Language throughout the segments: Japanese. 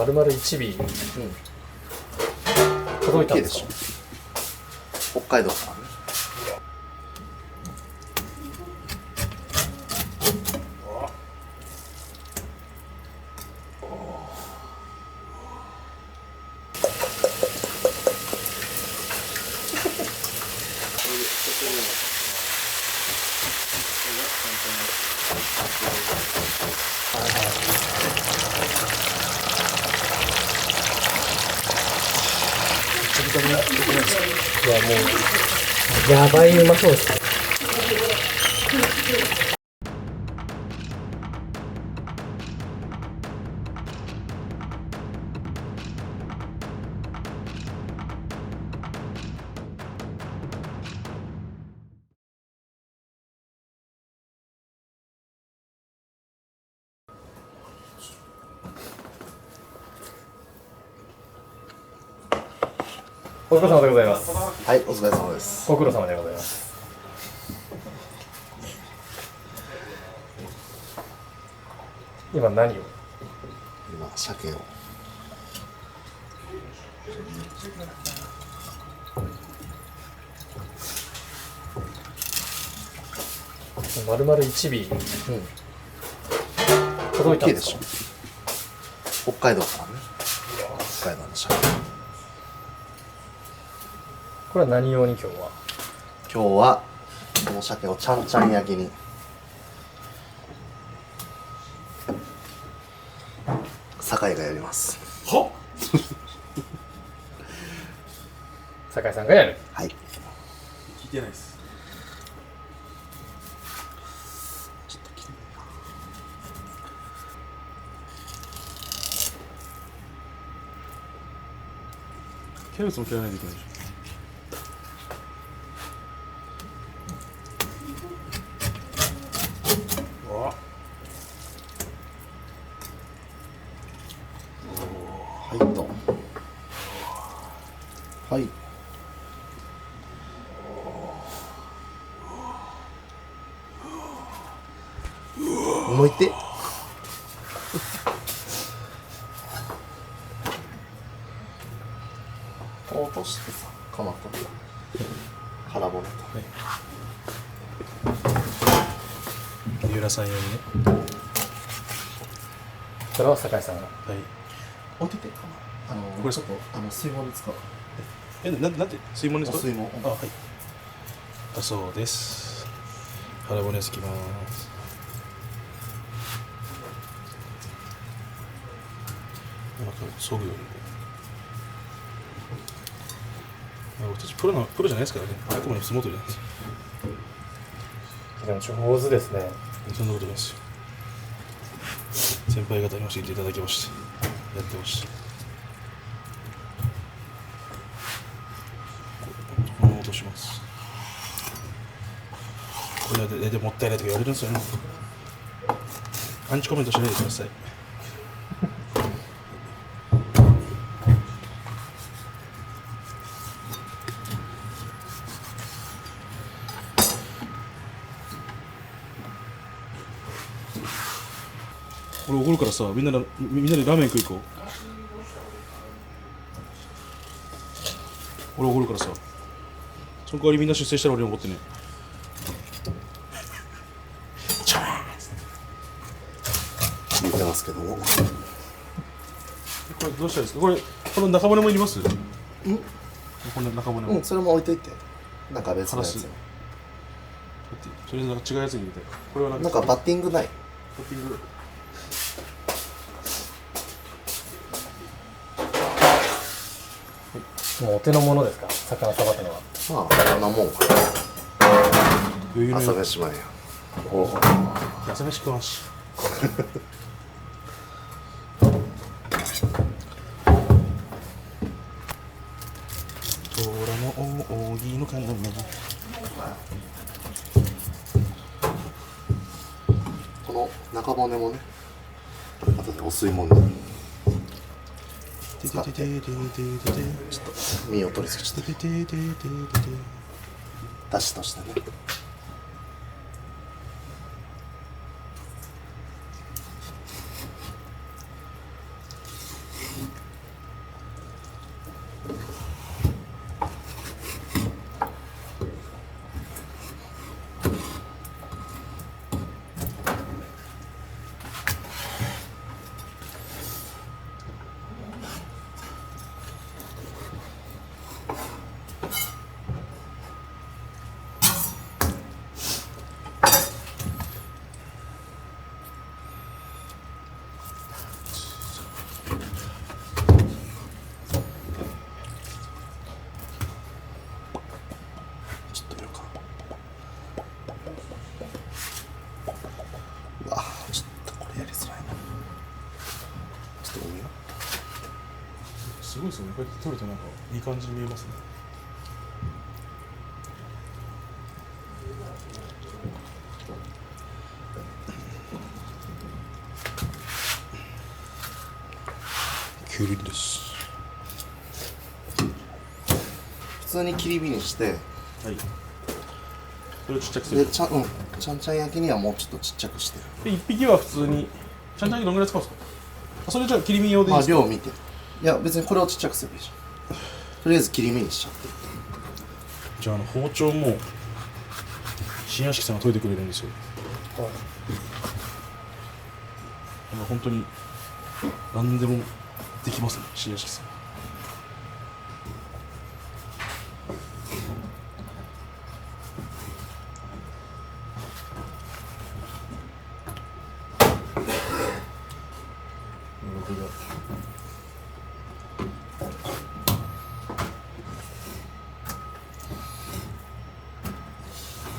丸々1尾届いたんですか？北海道からね。いや、もうやばいうまそうですね。ご苦労様でございます。はい、お疲れ様です。ご苦労様でございます。今何を？今、鮭を。丸々1尾届いたんですか？北海道からね。北海道の鮭。これは何用に今日は？今日はこの鮭をちゃんちゃん焼きに。酒井がやります。は？酒井さんがやる。はい。聞いてないです。ちょっと切る。キャベツも切らないといけないでしょ。わはいと。はい。向いて。落としてさ、鎌と腹骨と。三浦さん用にね。それは酒井さんが。はい。置いてて、これちょっと水門に使う。なんて水門ですか？水門。あ、はい。だそうです。腹骨つきます。なんかそぐように。僕たちプロじゃないですからね。あくまで相撲取りなんですよ。でも上手ですね。そんなことないですよ。先輩方に教えていただきましてやってました。この落とします。これでもったいないとか言われるんですよね。アンチコメントしないでください。俺怒るからさ、みんなでラーメン食い行こう。俺怒るからさ、その代わりみんな出世したら俺に怒ってね。言ってますけども。これどうしたらいいですか？この中骨もいります？この中骨も。それも置いといて。なんか別のやつ。とりあえずなんか違うやつに入れて。これはなんかバッティングない。バッティング。もうお手の物ですか？魚さばくのは。まあ、こんなもんか余裕な。朝の飯前や。朝飯食わんし。虎の扇の金のこの中骨もね、後でお吸い物に使ってちょっと身を取り付けちゃってだしとしてね。すごいですよね。こうやって撮るとなんかいい感じに見えますね。きゅうりです。普通に切り身にして、はい。それをちっちゃくする。でちゃんちゃん焼きにはもうちょっとちっちゃくして。で一匹は普通にちゃんちゃん焼きどのぐらい使うんですか？あ、それじゃあ切り身用でいいまあですか？量見て。いや別にこれをちっちゃくすればいいじゃん。とりあえず切り身にしちゃって。じゃあ包丁も新屋敷さんが研いでくれるんですよ。本当に何でもできますね、新屋敷さん。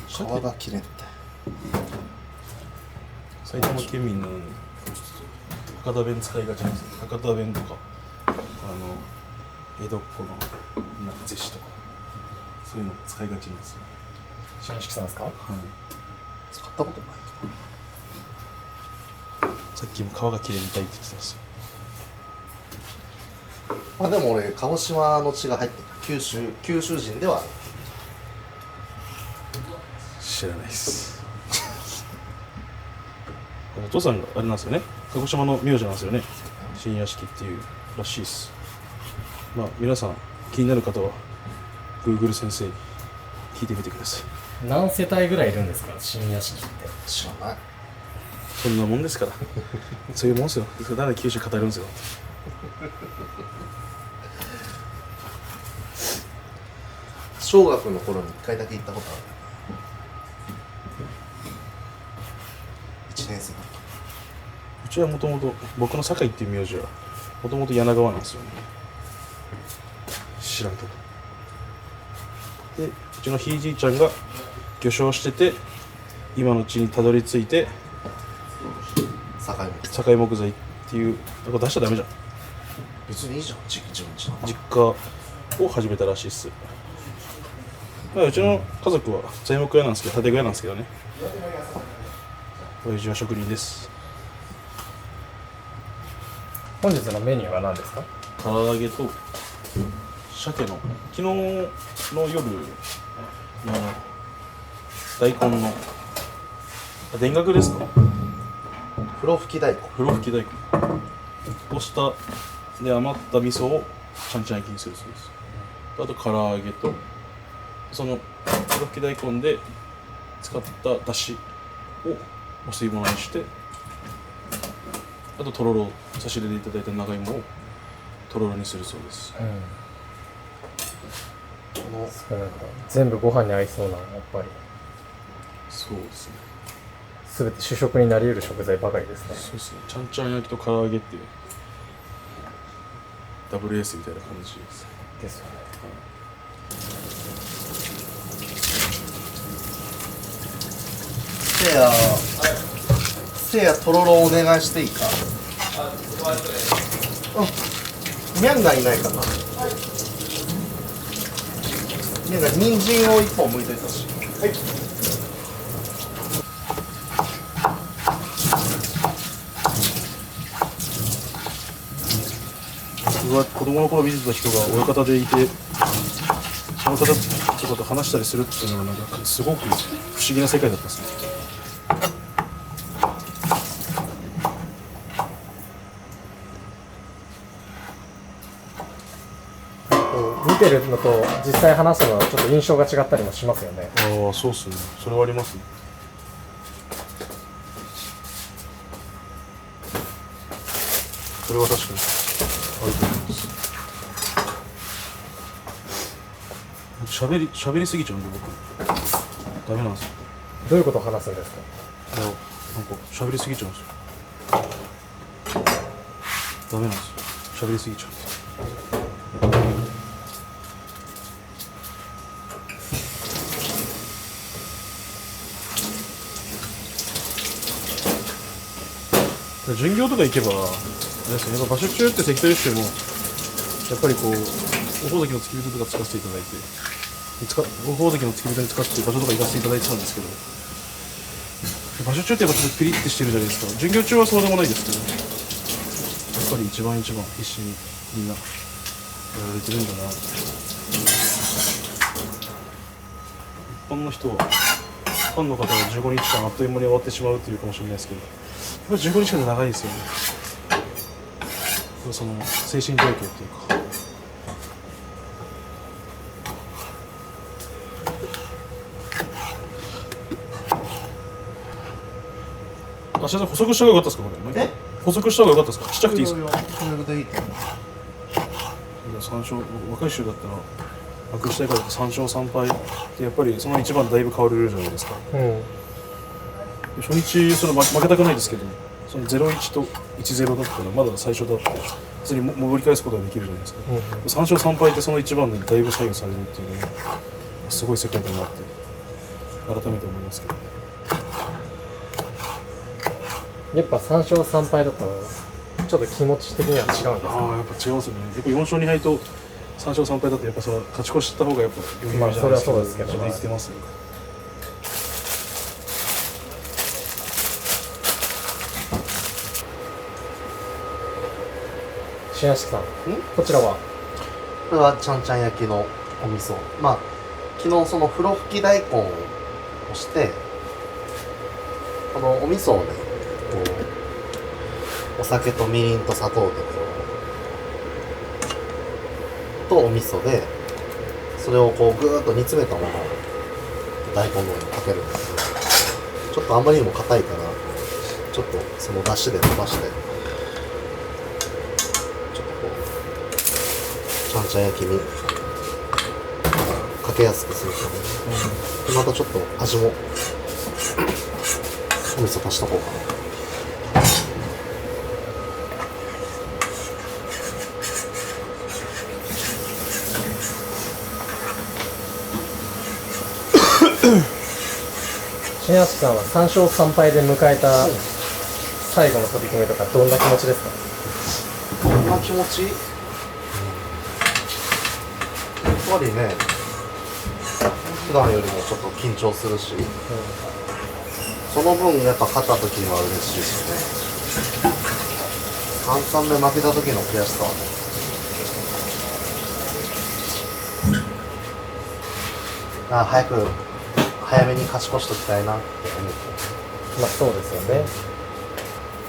皮が切れんって。埼玉県民なのに博多弁使いがちなんですよ。博多弁とか江戸っ子のなんか是非とかそういうの使いがちなんですよ。新屋敷さんですか？はい。使ったことないさっきも皮が切れみたいって言ってたんですよ。まあでも俺鹿児島の血が入ってる。九州人ではある。知らないですお父さんがあれなんですよね、鹿児島の名字なんですよね、新屋敷っていうらしいです。まあ皆さん気になる方は Google 先生に聞いてみてください。何世帯ぐらいいるんですか、新屋敷って？知らない。そんなもんですからそういうもんですよ。誰で九州語るんですよ。小学の頃に1回だけ行ったことある。1年生の時。うちはもともと僕の酒井っていう名字はもともと柳川なんですよね。知らんけど。でうちのひいじいちゃんが魚商してて今の地にたどり着いて堺木材っていうこれ出しちゃダメじゃん。別にいいじゃん、自分ちの実家を始めたらしいっす。まあうちの家族は材木屋なんですけど、建具屋なんですけどね。親父は職人です。本日のメニューは何ですか？唐揚げと鮭の昨日の夜の大根の田楽ですか？風呂吹き大根。風呂吹き大根をしたで余った味噌をちゃんちゃん焼きにするそうです。あと唐揚げとその風呂吹き大根で使っただしをお吸い物にして、あととろろ差し入れでいただいた長芋をとろろにするそうです。少なくとも全部ご飯に合いそうな、やっぱりそうですね。全て主食になり得る食材ばかりですね。そうですね。ちゃんちゃん焼きと唐揚げっていうダブルエースみたいな感じです。ですよね。せいやとろろお願いしていいか？ミャンがいないかな。ミャンが人参を1本剥いといてほしい。はい。僕が子供の頃見てた人が親方でいて、その方とかと話したりするっていうのがなんかすごく不思議な世界だったんですね。見てるのと実際話すのはちょっと印象が違ったりもしますよね。ああ、そうっすね。それはありますね。それは確かにあると思います。喋りすぎちゃうんで僕ダメなんですよ。どういうことを話すんですか？なんか喋りすぎちゃうんですよ。ダメなんですよ。喋りすぎちゃうんですよ。巡業とか行けばあれですね、やっぱ場所中って関取してもやっぱりこう大関の付き人とか使わせていただいて、大関の付き人に使って場所とか行かせていただいてたんですけど、場所中ってやっぱちょっとピリッてしてるじゃないですか。巡業中はそうでもないですけど、やっぱり一番必死にみんなやられてるんだな。一般の人はファンの方は15日間あっという間に終わってしまうというかもしれないですけど、やっぱり15日間で長いですよね。その精神状況っていうか。あ、先生補足した方が良かったですかこれ。補足した方が良かったですか。ちっちゃくていいですか。3勝若い衆だったら幕下以下だと3勝3敗ってやっぱりその一番でだいぶ変わるじゃないですか。初日その負けたくないですけど、その 0-1 と 1-0 だったらまだ最初だって普通に戻り返すことができるじゃないですか。3勝3敗ってその一番でだいぶ左右されるっていうのはすごい世界だなって改めて思いますけど。やっぱ3勝3敗だとちょっと気持ち的には違うんですか。やっぱ違いますよね。やっぱ4勝2敗と3勝3敗だとやっぱ勝ち越した方がやっぱ余裕じゃないですか。それはそうですけど、言ってますよ。新屋敷さん、こちらはこれはちゃんちゃん焼きのお味噌。まあ昨日その風呂吹き大根をして、このお味噌をね、こうお酒とみりんと砂糖でとお味噌でそれをこうぐーっと煮詰めたものを大根の上にかけるんですけど、ちょっとあんまりにも硬いからちょっとその出汁で伸ばして、ちょっとこうちゃんちゃん焼きにかけやすくするために、でまたちょっと味もお味噌足しとこうかな。新屋敷さんは3勝3敗で迎えた最後の取り組みとかどんな気持ちですか。どんな気持ち？やっぱりね、普段よりもちょっと緊張するし、その分やっぱ勝った時には嬉しいですよね。3、3で負けた時の悔しさはね、早めに勝ち越しときたいなって思って。まあそうですよね。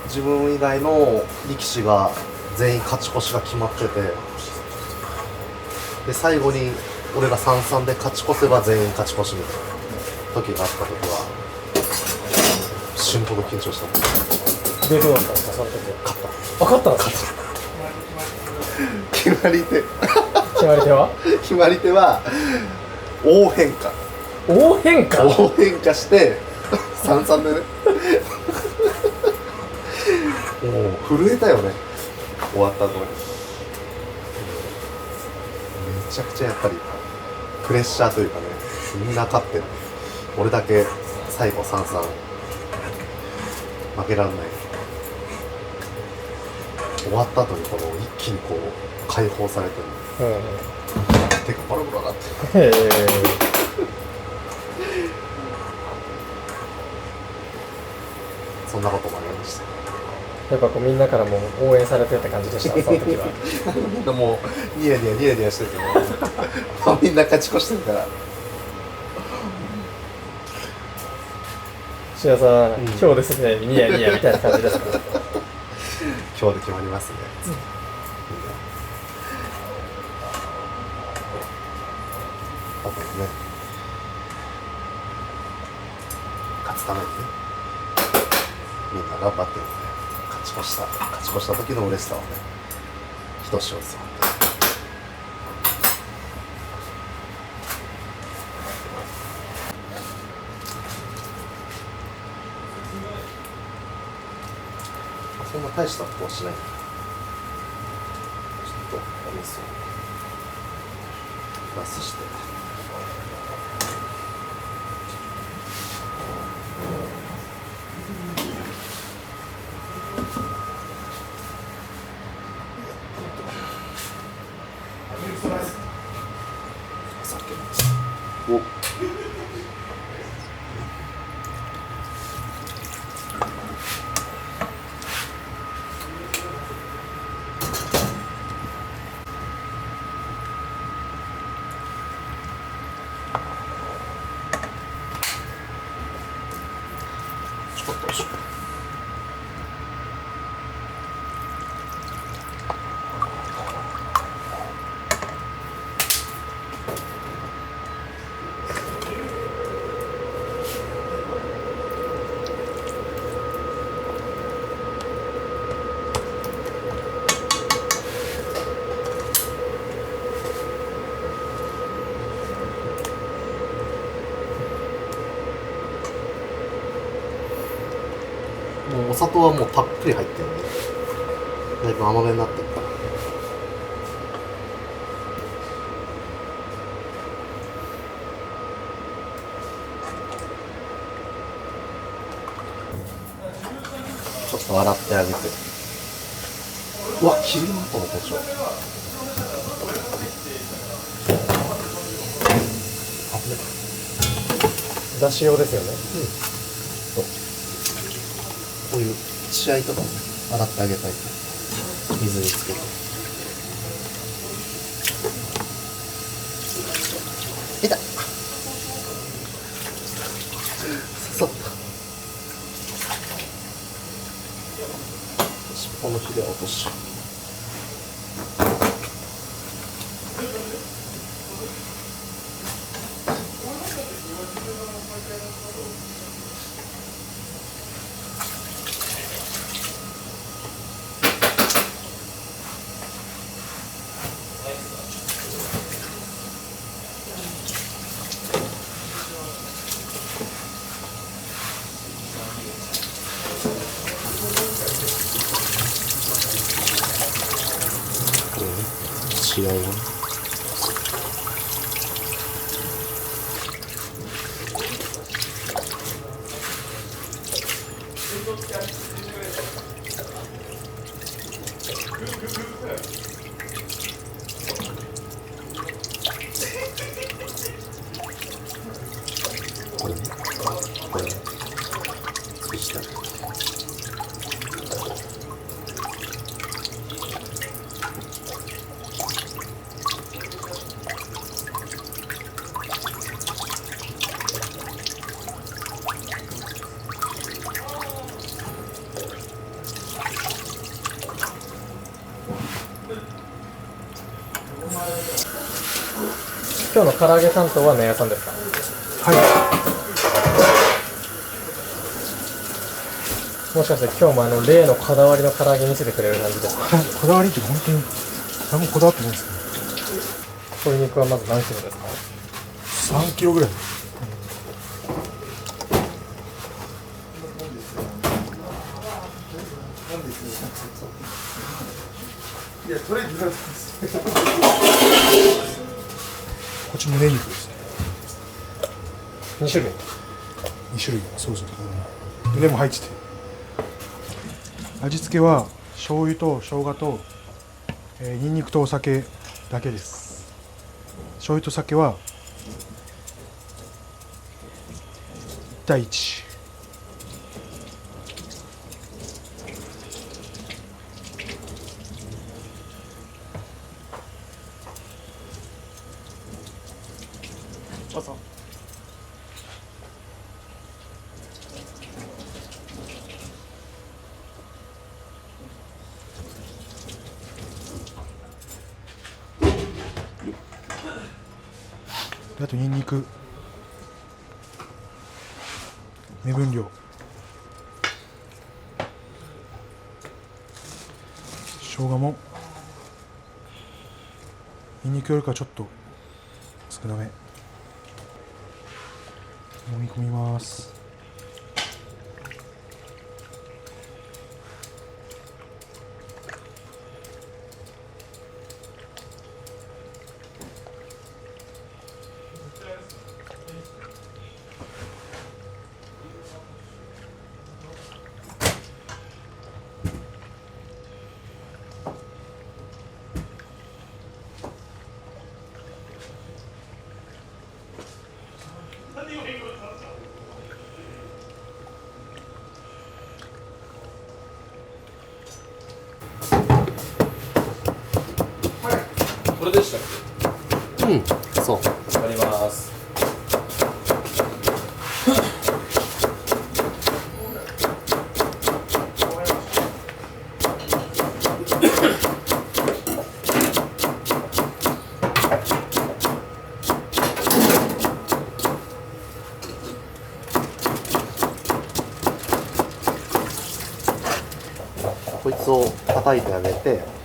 自分以外の力士が全員勝ち越しが決まってて、で最後に俺が3-3で勝ち越せば全員勝ち越しみたいな時があった時は死ぬほど緊張した。でどうだったんですかその時。勝った。勝ったんですか。決まり手決まり手は決まり手は大変化。大変化。大変化して3-3でねもう震えたよね、終わった後に。めちゃくちゃやっぱりプレッシャーというかね、みんな勝ってる、俺だけ最後3-3負けらんない。終わった後にこの一気にこう解放されてる、手がバラバラってへえ。そんなこともありました。やっぱこうみんなからも応援されてるって感じでしたその時は。みんなもうニヤニヤニヤニヤしてるけどみんな勝ち越してるから。新谷さん、今日ですねニヤニヤみたいな感じですか。今日で決まりますね、あとね、勝つためにね、みんな頑張ってるので、勝ち越した時の嬉しさをね、ひとしおですよ。そんな大したことはしない。ちょっとお味噌をプラスして。おちょっと押しよう。もうお砂糖はもうたっぷり入ってるね。だいぶ甘めになってるから。ちょっと洗ってあげて。うわ、キリンとの包丁。出し用ですよね。こういう血合いとかも洗ってあげたい。水につけて。痛っ。刺さった。尻尾のひれは落としよう。血合いがね。これね。これね。そしたら。今日の唐揚げ担当はねやさんですか？はい。もしかして今日も例のこだわりの唐揚げ見せてくれる感じですか？こだわりって本当に何もこだわってないですね。鶏肉はまず何キロですか3キロぐらい。こっち胸肉ですね。 2種類。 2種類。そうそう。胸も入ってて。味付けは醤油と生姜と、ニンニクとお酒だけです。醤油と酒は1対1。であとニンニク、目分量、生姜もニンニクよりかちょっと少なめ。揉み込みます。れでしたっうんそうけ？わかります。こいつを叩いてあげて、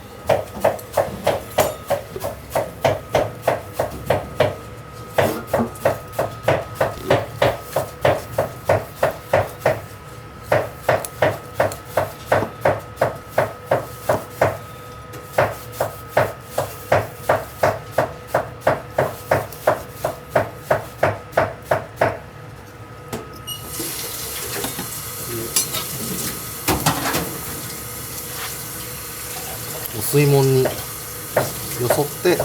お吸い物によそって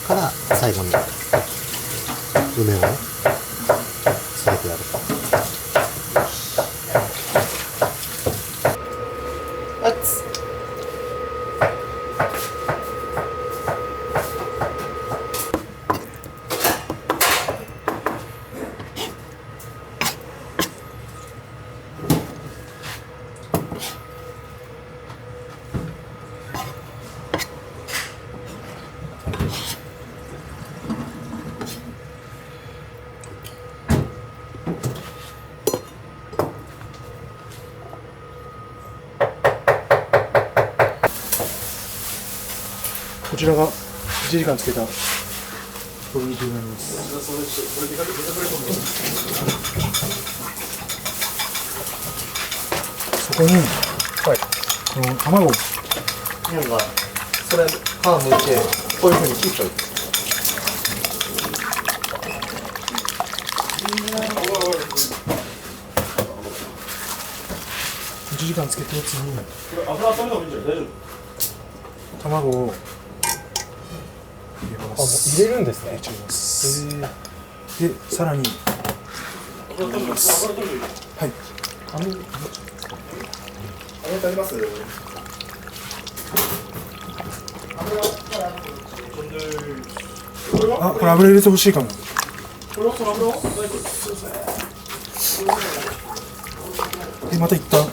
から最後に梅を添えてやると。あっつこちらが1時間つけた鶏肉になります。そこに、この卵をなんかそれ皮むいてこういうふうに切っといて。1時間つけたやつにこれ油温めた方がいいんじゃない？大丈卵を入れまあ、もうす。入れるんですね。入れちゃいます。で、さらに、夫？油取る。はい。あります？あ、これ油入れてほしいかも。これをその油をで、また一旦、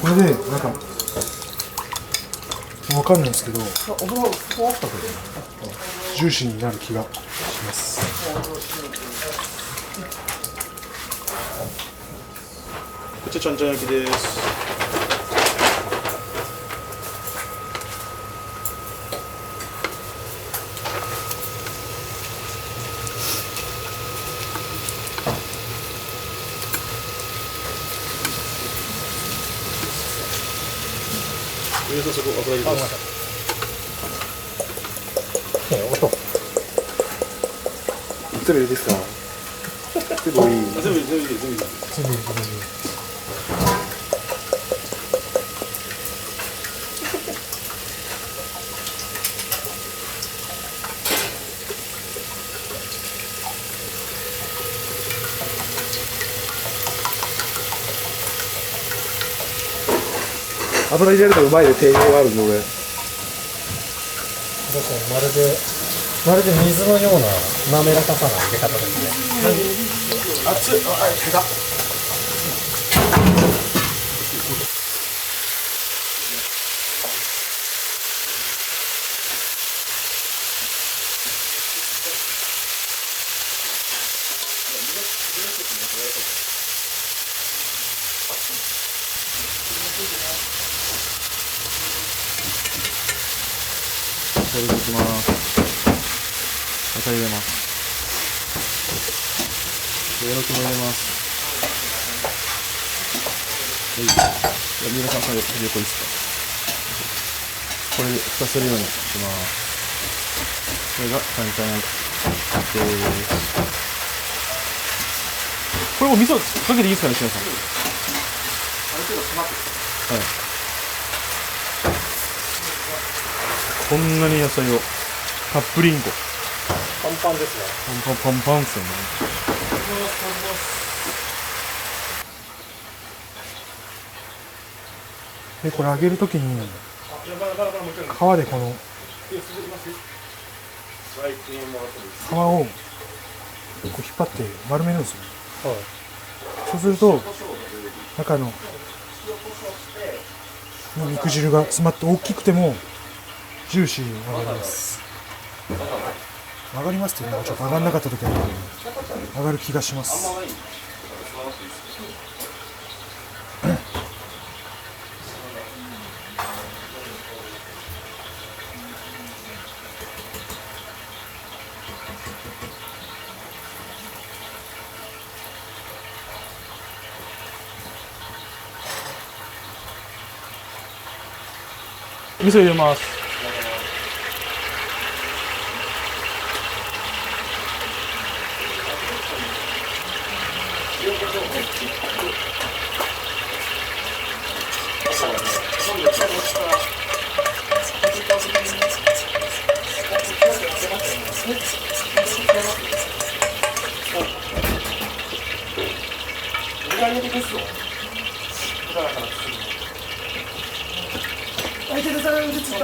これで、なんか、わかんないんですけど、ジューシーになる気がします。こっちちゃんちゃん焼きです。皆さんそこ油入れます。音。全部入れていいですか？全部いい。全部いい。全部入れていい。油入れるとうまいで定評があるんで俺。確かにまるで水のような滑らかさな入れ方ですね。熱っ。あ、手が。これでいきます。また入れます。えのきも入れます。はい。じゃあ三浦さん最後横いいですか。これで蓋するようにします。これが簡単なです。これも味噌かけていいですかね、しのさん。はい。こんなに野菜をたっぷりんこ。パンパンですね。パンパンパンパンっすよね。で、これ揚げるときに皮でこの皮をこう引っ張って丸めるんですよ。そうすると中の肉汁が詰まって大きくてもジューシーに上がります。上がりますっていうのはちょっと上がらなかった時は上がる気がします。味噌入れます。ありがとうご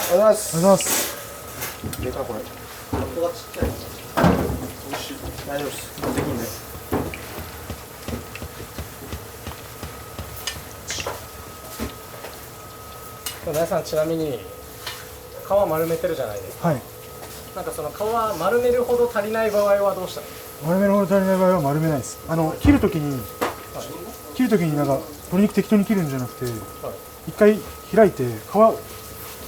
ざいます。でかこれ。箱がちっちゃい。美味しい。大丈夫です。持ってくんで。ナヤさん、ちなみに皮丸めてるじゃないですか。はい。なんかその皮丸めるほど足りない場合はどうしたらいい？丸めるほど足りない場合は丸めないです。切るときになんか鶏肉適当に切るんじゃなくて、一回開いて皮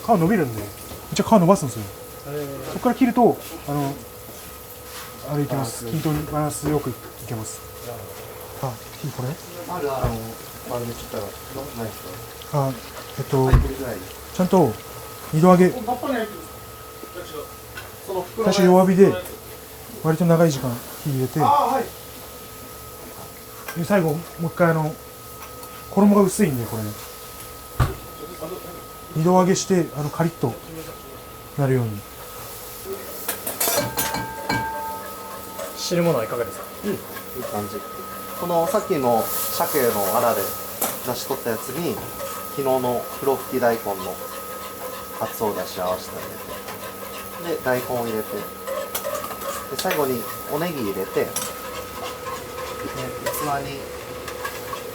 伸びるんで、めっちゃ皮伸ばすんですよ。そこから切るとあれいけます。均等にバランスよくいけます。あ、これ？丸め切ったらないですか？あ、ちゃんと二度揚げ。最初弱火で割と長い時間火入れて、で最後もう一回衣が薄いんでこれ二度揚げしてカリッとなるように。汁物はいかがですか？いい感じ。このさっきの鮭のアラで出し取ったやつに昨日の黒吹き大根のかつおだし合わせてあげて、で大根を入れて、で最後におネギ入れて、で器に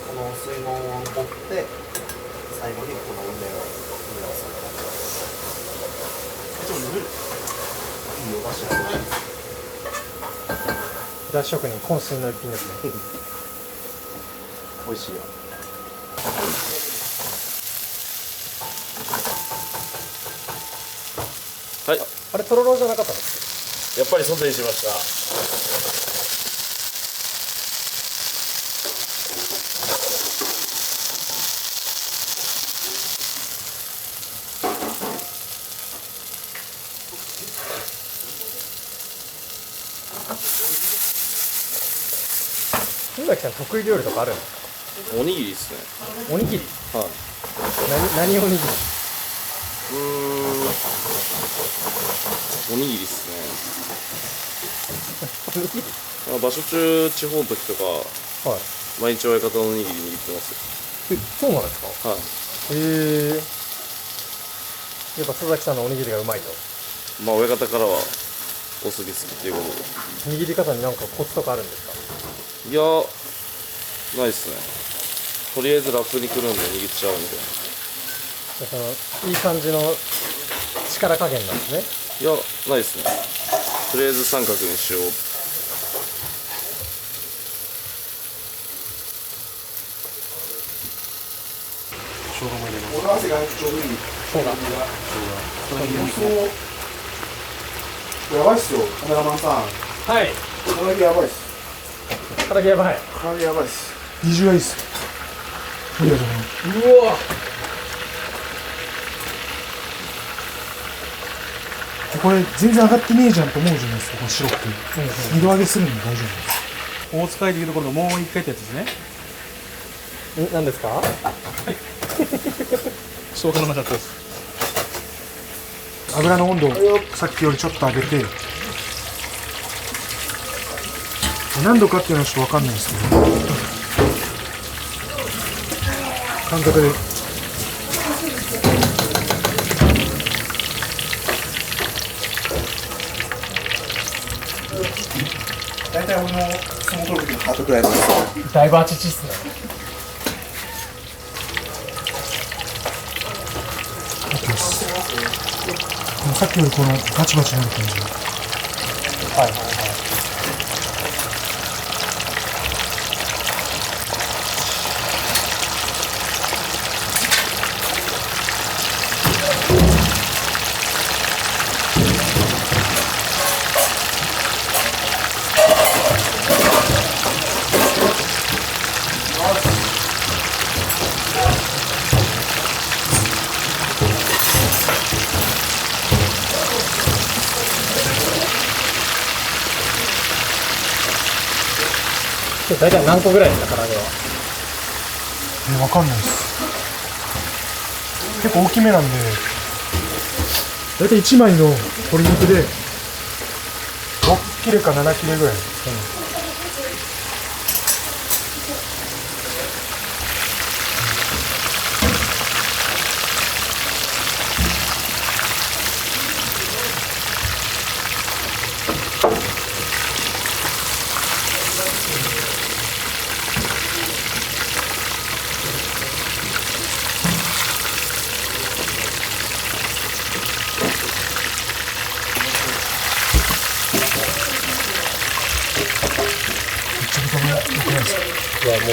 この水門を持って最後にこの梅を添えて、ちょっとぬるいいお出汁が出てます。だし職人渾身の一品ですね。美味しいよ。はい、あれとろろじゃなかったんですやっぱりソテーしました。宇崎さん得意料理とかあるんですか？おにぎりですね。おにぎり？はい。何おにぎり？おにぎりですね。場所中地方の時とかはい。毎日親方のおにぎり握ってますそうなんですか？よ。はい。やっぱ須崎さんのおにぎりがうまいと。まあ親方からはお酢ぎ好きっていうことで。握り方になんかコツとかあるんですか？いや、ないっすね。とりあえずラップにくるんで握っちゃうみたいそのいい感じの力加減なんですね。な。いや、ないっすね。とりあえず三角にしよう。生姜も入れます。お汗がちょうどいい。そうだ。やばいっすよ、カメラマンさん。はい。唐揚げやばいっす。唐揚げやばい。唐揚げやばいっす。20がいいっす。とりあえずうわ。これ全然上がってねえじゃんと思うじゃないですか、この白くて。二度揚げするんで大丈夫です。大塚いでいうところのもう一回ってやつですね。何ですか？そうからなかったです。油の温度をさっきよりちょっと上げて、何度かっていうのはちょっと分かんないですけど、感覚で。大体俺の相撲取る時のハートくらいなんですよ。だいぶあちちっすね。さっきよりこのバチバチなる感じ。はいはいはい。大体何個ぐらいですか、唐揚げは。わかんないです。結構大きめなんで、大体1枚の鶏肉で6切れか7切れぐらい。いやも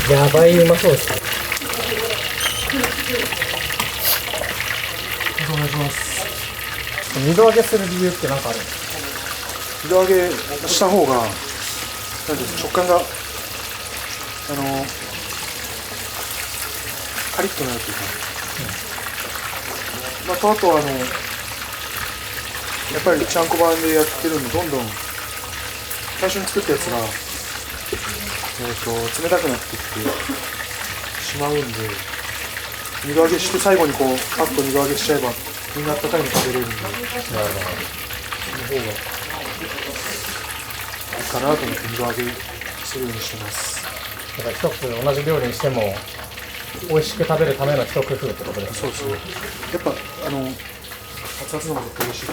うやばいうまそうですね。お願いします。二度揚げする理由って何かあるんですか？二度揚げした方がなんていうの食感がカリッとなるというか、まあとあとやっぱりちゃんこ版でやってるんでどんどん最初に作ったやつが冷たくなってきてしまうんで、二度揚げして最後にこうパッと二度揚げしちゃえばみんな温かいの食べれるんで、その方がいいかなと思って二度揚げするようにしてます。だから一つ同じ料理にしても美味しく食べるための一工夫ってことですね。そうですね。やっぱ熱々の方が絶対美味しい。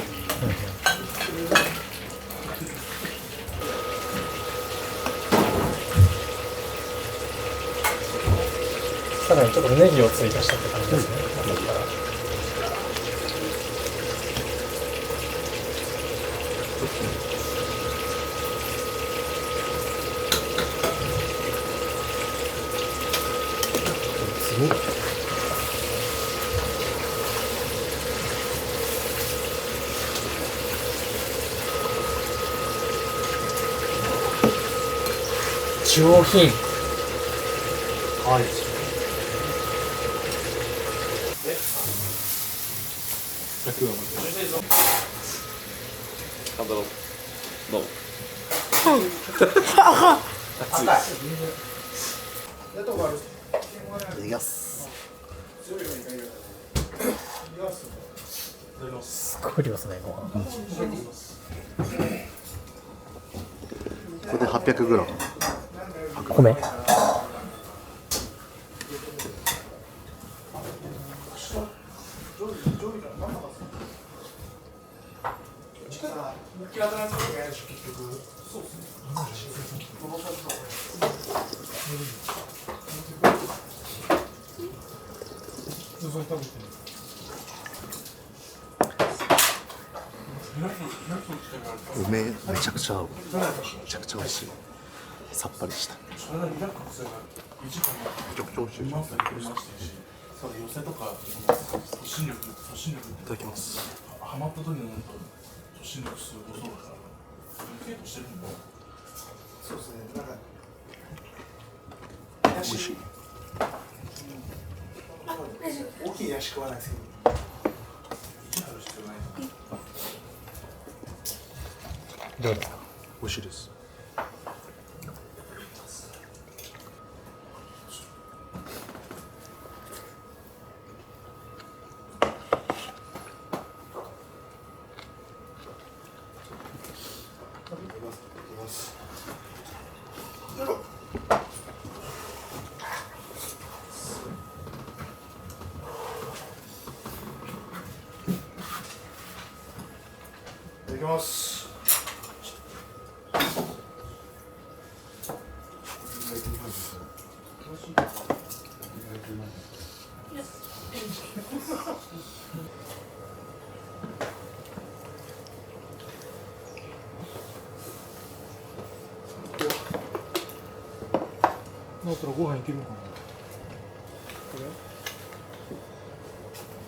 さらにちょっとネギを追加したって感じですね。上品。はい。どうも。いきます。すごい量ですね、ご飯。これで800g。米。梅めちゃくちゃ合う。めちゃくちゃ美味しい。さっぱりした。めちゃくちゃ美味しい。い寄せとか突進力ただきます。ハマった時の突進力すごそうだから。トしてるの？そうですね。なんか美味しい。大きいヤシ食わないですけど。どうですか？美味しいです。いただきます。だったらご飯いけるのかな。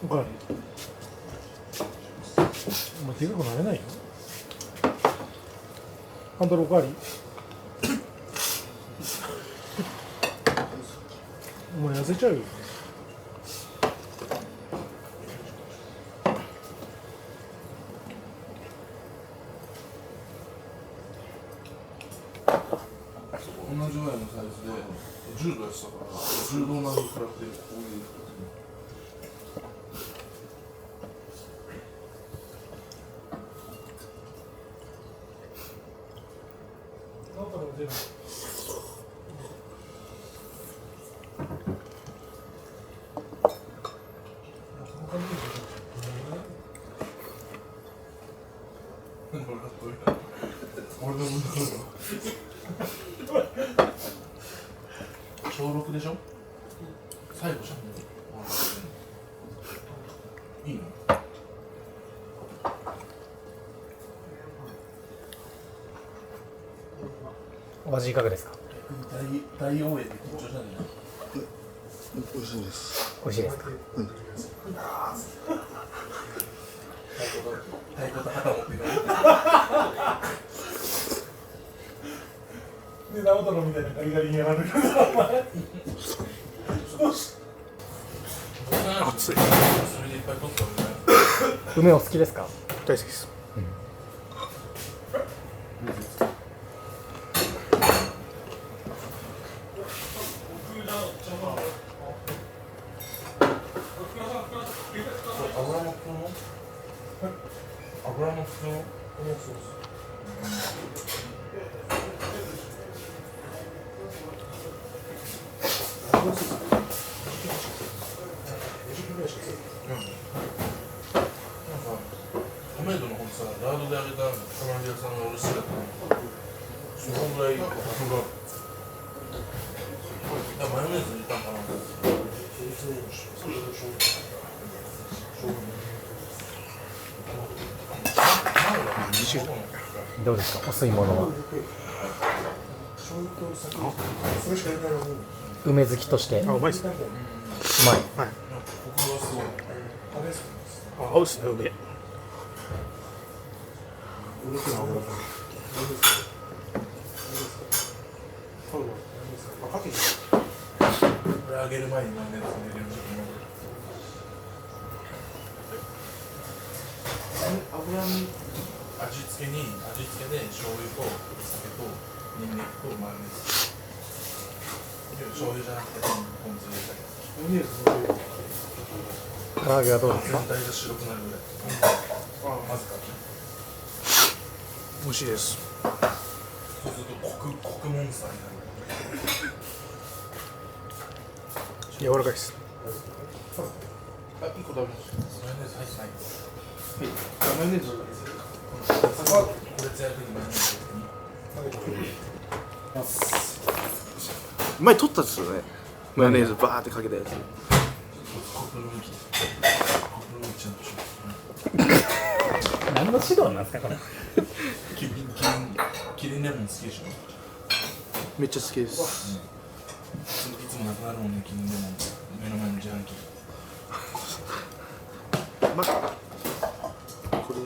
おかわり。お前でかくなれないよ。あんたのおかわり。お前痩せちゃうよ。同じぐらいのサイズで柔道やってたから柔道並み食らってこういうなんかでも出る。俺の分だ小6でしょ最後じゃんいいのお味いかがですか？大応援で緊張じゃね美味しいです美味しいですか？太鼓と旗持ってくるで、直太朗みたいなガリガリにやられる。熱いそれでいっぱい取ったのね梅お好きですか？大好きです。油も普通の油も普通のトメイトの方にさ、ラードで揚げた唐揚げ屋さんが俺好きだったのそのぐらいコクがマヨネーズ入れたんかなどうですか？お吸い物は梅好きとしてうまい。うまいですね。はい。コクがすごいあ、合うっすね、梅。これ揚げる前にマヨネーズ入れる油に味付けで醤油と酒とニンニクとマヨネーズ醤油じゃなくてポン酢入れたり唐揚げはどうですか？全体が白くなるぐらいまずか美味しいです。そうするとコクモンスターになる柔らかいです。あ、1個食べましたマヨネーズ入ってないマヨネーズ。これつやくにマヨネーズ前取ったですよね。マヨネーズバーってかけたやつ。コクの向きちゃんとし何の指導なんですかこれ？キリンレモン好きでしょめっちゃ好きです。いつもなくなるもんね、キリンレモン目の前の自販機まあこれ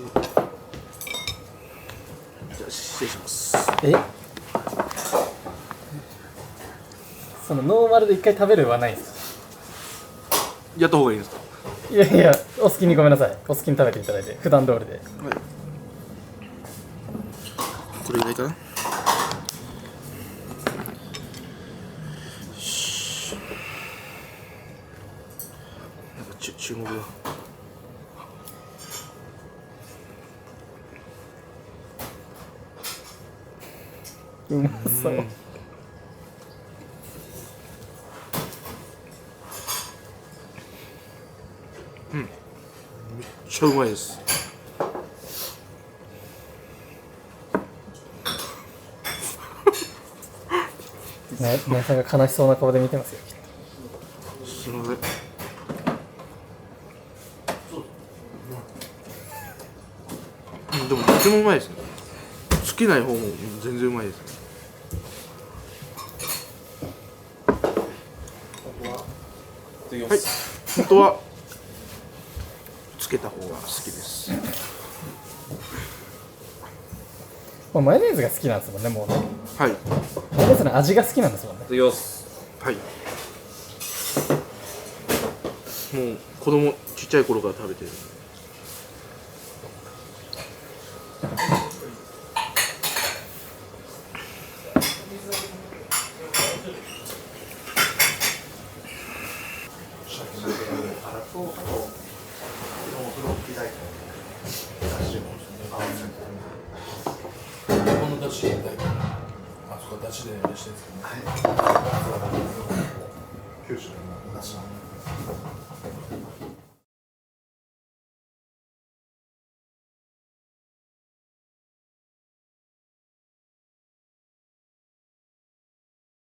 よし。失礼します。えそのノーマルで一回食べるはないんですか？やった方がいいですか？いやいや、お好きにごめんなさい。お好きに食べていただいて、普段通りで。これぐらいかな。なんか注目だ。うまそう。めっちゃうまいです。ね、皆さんが悲しそうな顔で見てますよ。すみません。でもとてもうまいですね。好きない方も全然うまいですね。はい、本当はつけた方が好きです。まあマヨネーズが好きなんですもんね、もうね。はいマヨネーズの味が好きなんですもんね。はい。もう子供ちっちゃい頃から食べてる。この出汁で大体あそこ出汁であれしてるんですけどね。九州の話。